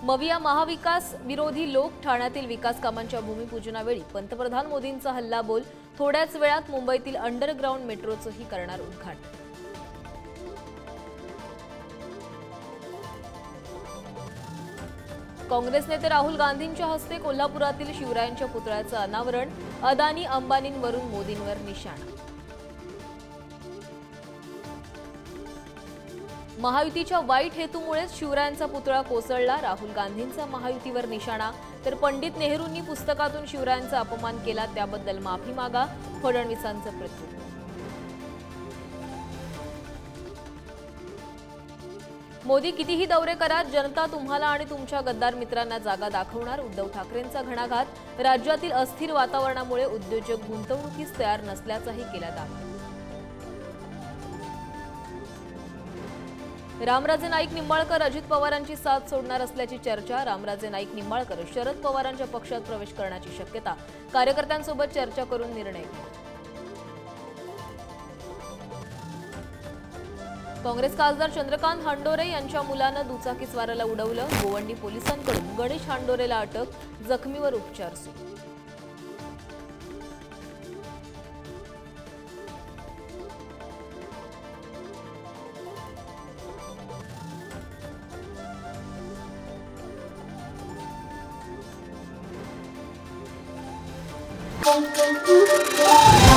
मविया महाविकास विरोधी लोक ठाण्यातील विकास कामांच्या भूमिपूजनावेळी पंतप्रधान मोदींचा हल्लाबोल। थोड्याच वेळात मुंबईतील अंडरग्राउंड मेट्रोचंही करणार उद्घाटन। काँग्रेस नेते राहुल गांधींच्या हस्ते कोल्हापुरातील शिवरायांच्या पुतळ्याचं अनावरण। अदानी अंबानींवरून मोदींवर निशाणा। महायुतीच्या वाईट हेतूमुळेच शिवरायांचा पुतळा कोसळला। राहुल गांधींचा महायुतीवर निशाणा। तर पंडित नेहरूंनी पुस्तकातून शिवरायांचा अपमान केला त्याबद्दल माफी मागा। फडणवीसांचं प्रत्युत्तर। मोदी कितीही दौरे करा, जनता तुम्हाला आणि तुमच्या गद्दार मित्रांना जागा दाखवणार। उद्धव ठाकरेंचा घणाघात। राज्यातील अस्थिर वातावरणामुळे उद्योजक गुंतवणुकीस तयार नसल्याचाही केला दावा। रामराजे नाईक निंबाळकर अजित पवारांची साथ सोडणार असल्याची चर्चा। रामराजे नाईक निंबाळकर शरद पवारांच्या पक्षात प्रवेश करण्याची शक्यता। कार्यकर्त्यांसोबत चर्चा करून निर्णय घेणार। काँग्रेस खासदार चंद्रकांत हांडोरे यांच्या मुलानं दुचाकीस्वाराला उडवलं। गोवंडी पोलिसांकडून गणेश हांडोरेला अटक। जखमीवर उपचार सुरू। Thank you.